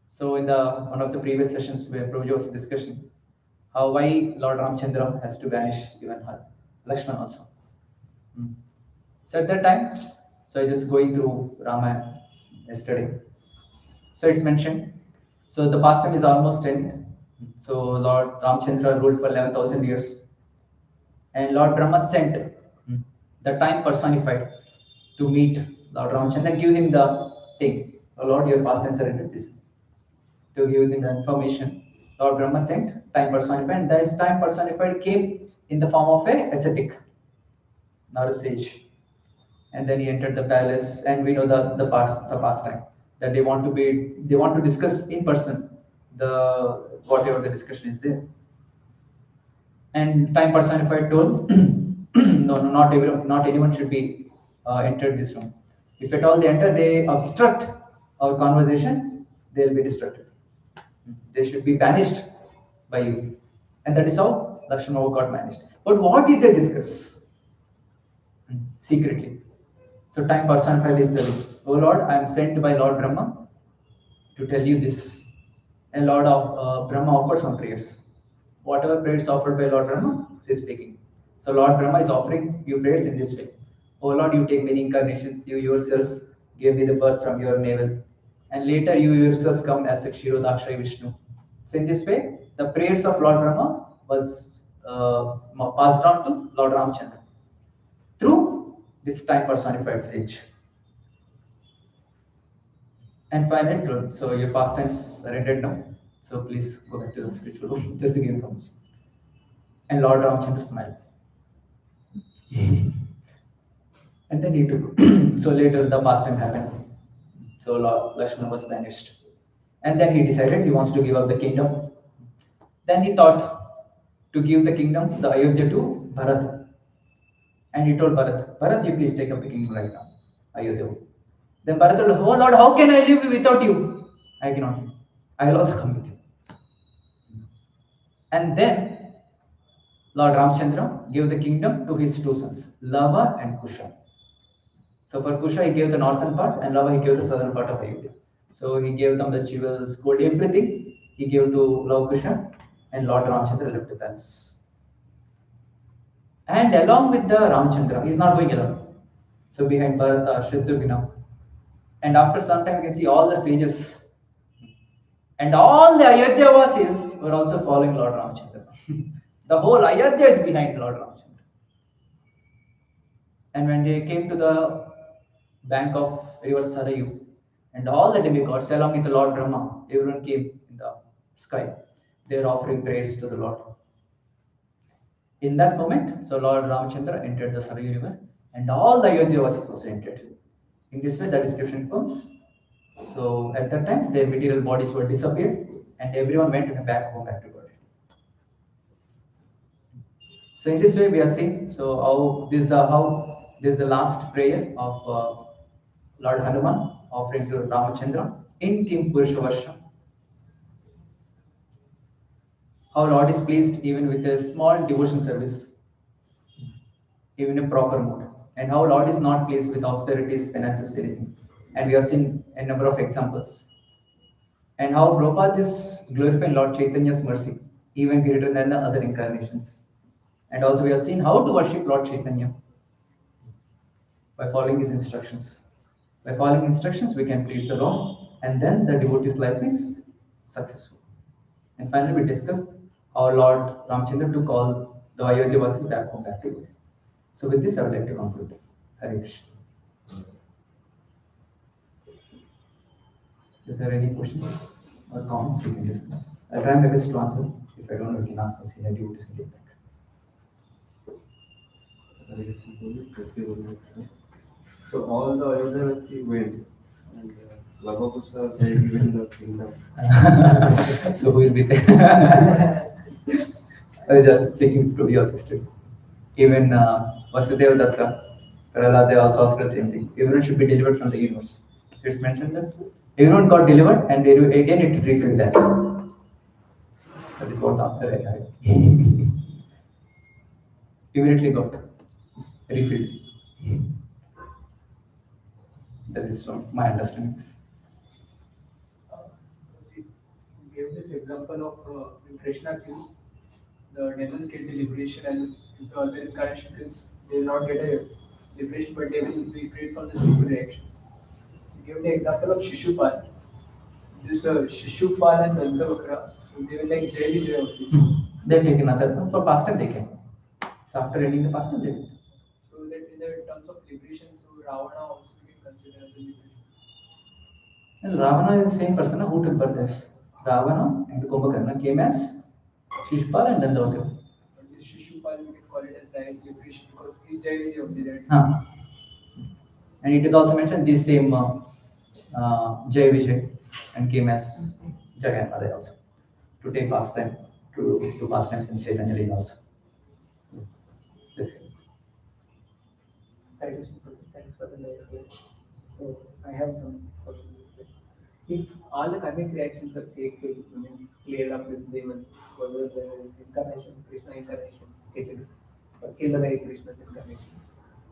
So in one of the previous sessions where Prabhuji was discussing how why Lord Ramchandra has to banish even her, Lakshman also. So at that time, so I just going through Ramayana yesterday. So it's mentioned. So the pastime is almost end. So Lord Ramchandra ruled for 11,000 years. And Lord Brahma sent the time personified to meet Lord Ramchandra and give him the thing. Oh Lord, your past times are ended. This to give him the information. Lord Brahma sent time personified, and this time personified came in the form of a ascetic, not a sage. And then he entered the palace, and we know the pastime that they want to discuss in person the whatever the discussion is there. And time personified told, no, no, not anyone should be entered this room. If at all they enter, they obstruct our conversation, they'll be destructed. They should be banished by you. And that is how Lakshmana got banished. But what did they discuss? Secretly. So time personified is telling, oh Lord, I am sent by Lord Brahma to tell you this. And Lord of Brahma offered some prayers. Whatever prayers offered by Lord Brahma, he is speaking. So Lord Brahma is offering you prayers in this way. Oh Lord, you take many incarnations. You yourself gave me the birth from your navel. And later you yourself come as a Kshirodakshaya Vishnu. So in this way, the prayers of Lord Brahma was passed on to Lord Ramchandra through this time personified sage. And finally, truth. So your pastimes are ended now. So please go back to the spiritual room just to give information. And Lord Ramchandra smiled. And then he took. So later the pastime happened. So Lord Lakshmana was banished. And then he decided he wants to give up the kingdom. Then he thought to give the kingdom, the Ayodhya to Bharat. And he told Bharat, Bharat, you please take up the kingdom right now. Ayodhya. Then Bharat told, oh Lord, how can I live without you? I cannot. I will also come with you. And then Lord Ramchandra gave the kingdom to his two sons, Lava and Kusha. So for Kusha, he gave the northern part, and Lava, he gave the southern part of Ayodhya. So he gave them the jewels, gold, everything he gave to Lord Kusha, and Lord Ramchandra left the palace. And along with the Ramchandra, he's not going alone. So behind Bharata, Shatrughna, and after some time, you can see all the sages and all the Ayodhya were also following Lord Ramchandra. The whole Ayodhya is behind Lord Ramchandra. And when they came to the bank of river Sarayu, and all the demigods, along with the Lord Brahma, everyone came in the sky. They were offering prayers to the Lord. In that moment, so Lord Ramchandra entered the Sarayu river, and all the Ayodhya also entered. In this way, the description comes. So at that time, their material bodies were disappeared, and everyone went back home back to God. So in this way, we are seeing. So how this is the last prayer of Lord Hanuman offering to Ramachandra in Kim Purusha Varsha. How Lord is pleased even with a small devotion service, even in a proper mode, and how Lord is not pleased with austerities, penances, anything. And we have seen a number of examples. And how Prabhupada is glorifying Lord Chaitanya's mercy, even greater than the other incarnations. And also we have seen how to worship Lord Chaitanya by following his instructions. By following instructions, we can please the Lord, and then the devotee's life is successful. And finally, we discussed how Lord Ramchandra took all the Ayodhya vasis back home, back to God. So with this, I would like to conclude. Hare Krishna. If there are any questions or comments, we can discuss. I'll try my best to answer. If I don't know, we can ask us here. Devotees can get back. So all the Ayodhya went, and Lavakusa they given the kingdom. So who will be there? I was just checking to be also straight. Even Vasudeva Datta, Prahlad, they also asked the same thing. Everyone should be delivered from the universe. So it's mentioned that everyone got delivered, and again it refilled that. That is what the answer I had. Immediately got refilled. That is from my understanding. You gave this example of when Krishna kills, the devils get the liberation, and if the other incarnation kills, they will not get a liberation, but they will be freed from the sinful reactions. You gave the example of Shishupal. This Shishupal and Dandavakra, So they will like Jai Vijay only. They take another for pastime they can. So after ending the pastime they will. So that in the terms of liberation, so Ravana also we can consider as a liberation. And Ravana is the same person who took birth as Ravana and Kumbhakarna came as Shishpal and then the other. But this Shishupal we can call it as direct liberation because he's Jai Vijay only, right? Huh. And it is also mentioned this same Jai Vijay and came as Jagannath also to take pastime to do pastimes in Chaitanya Leela also. This is- Hare Krishna, Prabhu. Thanks for the nice words. So I have some questions. If all the karmic reactions are taken, means cleared up with demons, whether there is incarnation, Krishna incarnations, taken, or kill the very Krishna's incarnation.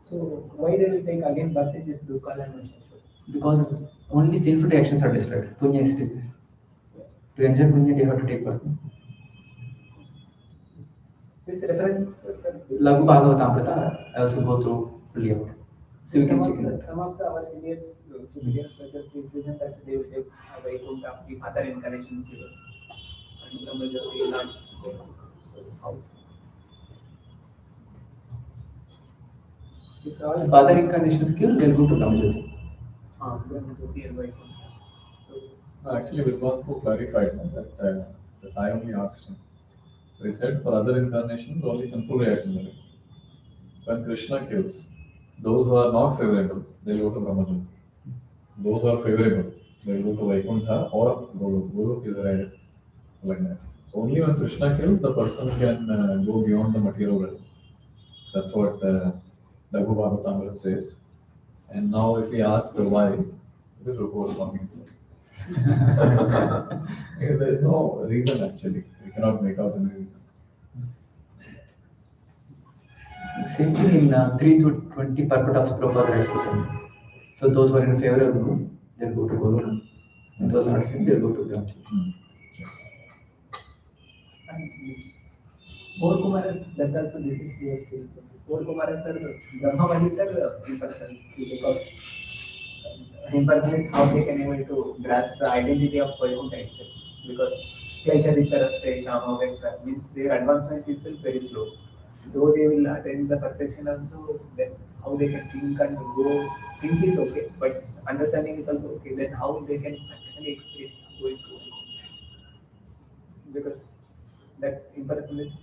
So why they will take again birth in this Dukala and Maheshwar? Because only sinful reactions are destroyed. Punya is still there. To enjoy punya, they have to take birth. This reference, Lagu Bhagavatamrita, I also go through fully out. So you can check it. some of the our seniors, superiors, such represent that they will take Vaikuntha, the other incarnation givers, and some will just say not. So how? It's all If other incarnations kill, they'll go to Brahmajyoti. Brahmajyoti and Vaikuntha. So No, actually, Vidwanpu clarified that the Sai only asked him. So he said for other incarnations, only simple reactions are required. So when Krishna kills, those who are not favorable, they'll go to Brahmajyoti. Those who are favorable, they'll go to Vaikuntha or Guru. Guru is right like that. So only when Krishna kills, the person can go beyond the material realm. That's what Laghu Bhagavatamrita says. And now if we ask why, it is Rupa Swami said. There is no reason actually. We cannot make out any reason. Same thing in 3 to 20 purport also Prabhupada writes the same. So those who are in favor of Guru, they'll go to Guru. And those who are not in favor, they'll go to Brahmajyoti. Four Kumaras, that also this is clear. Four Kumaras are Brahmavadis are impersonals because impersonals how they can able to grasp the identity of Vaikuntha itself because Kleshadikaraste, Shama, Vekta means their advancement itself very slow. Though they will attain the perfection also, then how they can think and go, think is okay, but understanding is also okay. Then how they can actually experience going to Vaikuntha because that impersonalists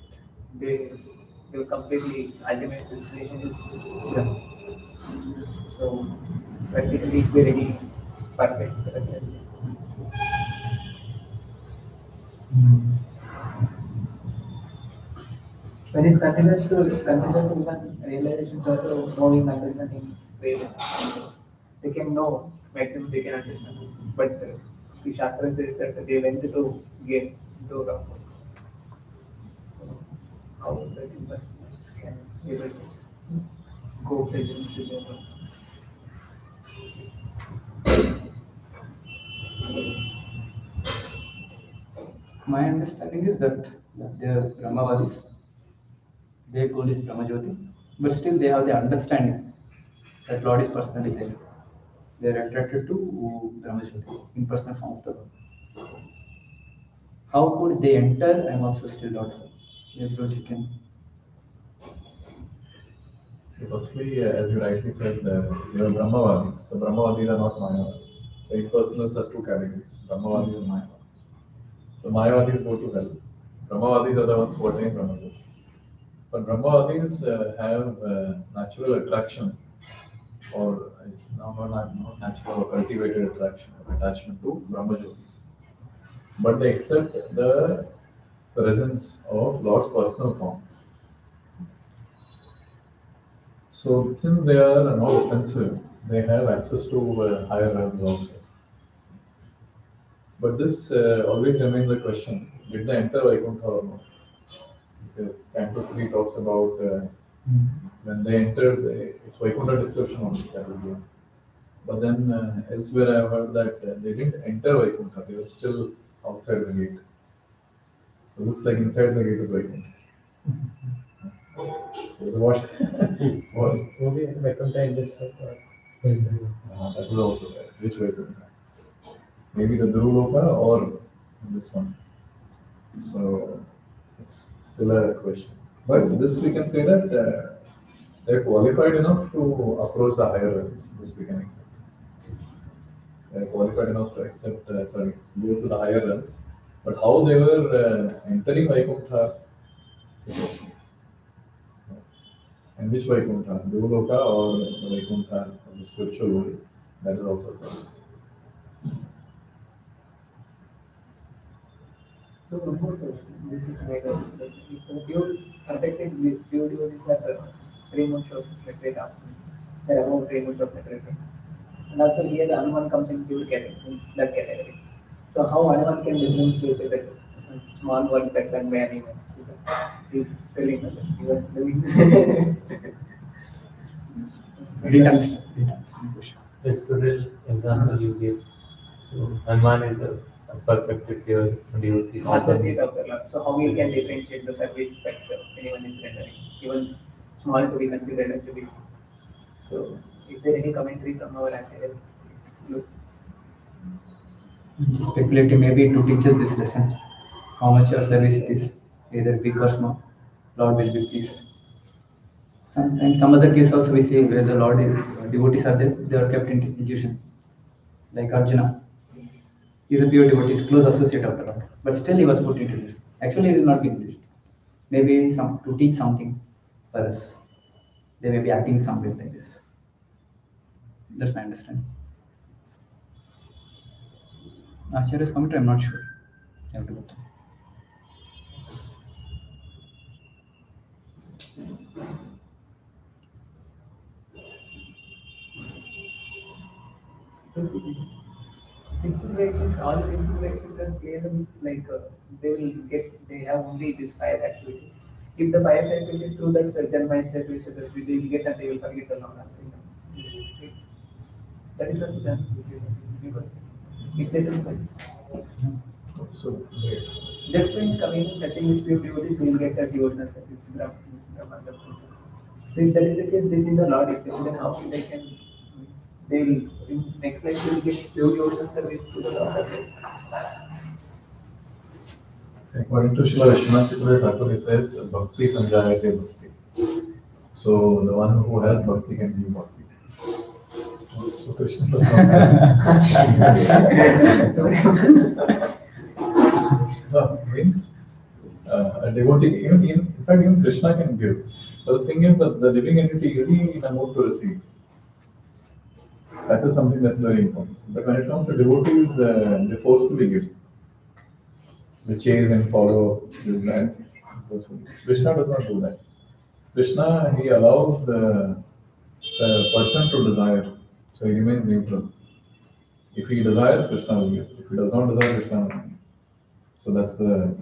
they will completely ultimate destination is Yeah. so practically it's very perfect. When it's considered to even realization is also knowing, understanding, way they can know maximum they can understand. But the Shastra says that they went to gain into Rama. So how the investments can able to go present to them. My understanding is that they are Brahmavadis. Their goal is Brahmajyoti. But still they have the understanding that Lord is personally there. They are attracted to Brahmajyoti, impersonal form of the Lord. How could they enter? I am also still doubtful. If you can. Firstly, as you rightly said, they are Brahmavadis. So Brahmavadis are not Mayavadis. So impersonals has two categories, Brahmavadis and Mayavadis. So Mayavadis go to hell. Brahmavadis are the ones who attain Brahmajyoti. But Brahmavadis have natural attraction or not natural or cultivated attraction or attachment to Brahmajyoti. But they accept the presence of Lord's personal form. So since they are not offensive, they have access to higher realms also. But this always remains a question: did they enter Vaikuntha or not? Because Canto 3 talks about when they entered, it's Vaikuntha description only that is given. But then elsewhere I have heard that they didn't enter Vaikuntha; they were still outside the gate. So it looks like inside the gate is Vaikuntha. So what? What? Maybe Vaikuntha industry. That is also there. Which Vaikuntha? Maybe the Dhruloka or this one. So it's still a question. But this we can say that they're qualified enough to approach the higher realms. This we can accept. They're qualified enough to accept, go to the higher realms. But how they were entering Vaikuntha, is a question. And which Vaikuntha, Devaloka or the Vaikuntha of the spiritual world, that is also a question. So one more question. This is like if pure perfected pure devotees are 3 months of literate after. There are about 3 months of literate. And also here the Hanuman comes in pure category, means that category. So how Hanuman can differentiate the small one that can be animal? He's telling that he was doing. Didn't understand. Didn't understand the question. The spiritual example you give. So Hanuman is a perfected pure devotee. Associate of the Lord. So how we can differentiate the service that anyone is rendering, even small to be considered as a big. So is there any commentary from our acharyas? It's good. Speculative, maybe to teach us this lesson, how much your service it is, either big or small, Lord will be pleased. Sometimes some other case also we see where the Lord is, devotees are there, they are kept in illusion. Like Arjuna, he is a pure devotee, he is close associate of the Lord, but still he was put into illusion. Actually, he is not being illusion. Maybe some to teach something for us. They may be acting some way like this. That's my understanding. Acharya's commentary, I'm not sure. I have to go through. Simple reactions, all simple reactions and clear means like they have only this fire activity. If the fire activity is through that Janma Ishya, they will get and they will forget the Lord also. That is also chance because if they don't So, just when coming touching with pure devotees, we will get that devotional service. Brahmanda. So if that is the case, this is the Lord. If then how they can they will in next life they will get pure devotional service to the Lord. according to Srila Vishwanath Thakur, he says, Bhakti Sanjayate Bhakti. So the one who has Bhakti can give Bhakti. So Krishna does not have. Means a devotee, in fact, even Krishna can give. But the thing is that the living entity is really in a mood to receive. That is something that's very important. But when it comes to devotees, they forcefully give. They chase and follow this land forcefully. Krishna does not do that. Krishna, he allows the person to desire, so he remains neutral. If he desires, Krishna will give. If he does not desire, Krishna will give. So that's the.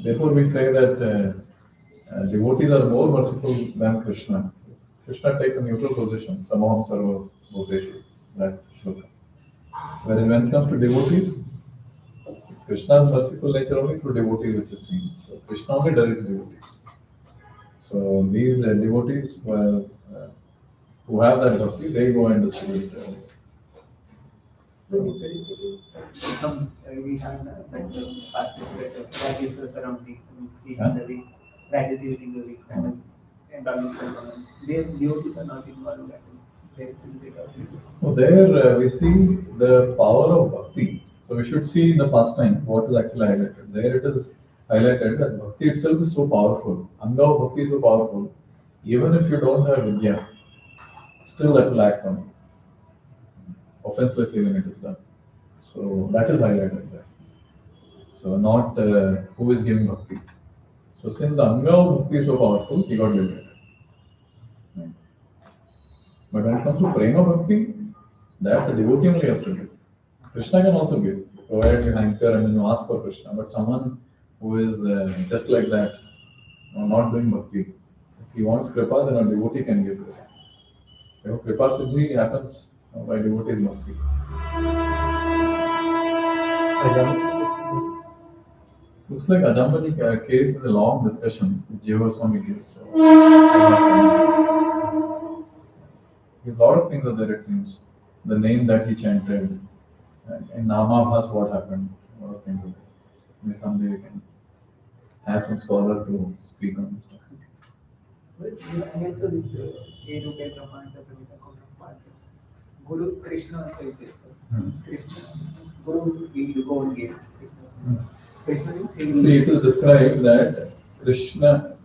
Therefore, we say that devotees are more merciful than Krishna. Krishna takes a neutral position. Samaham sarva bhuteshu. That shloka. Whereas when it comes to devotees, it's Krishna's merciful nature only through devotees which is seen. So Krishna only directs devotees. So these devotees who have that bhakti, they go and distribute. We have that fast that is surrounding Huh? the weeks, that is eating the weeks and all this stuff. Their devotees are not involved. So there we see the power of bhakti. So we should see in the pastime what is actually highlighted. There it is highlighted that bhakti itself is so powerful. Anga of bhakti is so powerful. Even if you don't have vidya, still that will act on you. Offenseless even it is done. So that is highlighted there. So not who is giving bhakti. So since the anga of bhakti is so powerful, he got liberated. Right. But when it comes to prema bhakti, that the devotee only has to give. Krishna can also give, provided you hanker and then you ask for Krishna. But someone who is just like that, not doing bhakti, if he wants kripa, then a devotee can give kripa. Kripa siddhi happens by devotee's mercy. Looks like Ajambani case is a long discussion which Jiva Swami gives. So, a lot of things are there, it seems. The name that he chanted, and in Namabhas what happened, a lot of things are there. Maybe someday we can have some scholar to speak on this topic. And also this Edu Brahman, Guru Krishna also is there. Krishna, Guru gave gold gave. Krishna means he will See, it is described that Krishna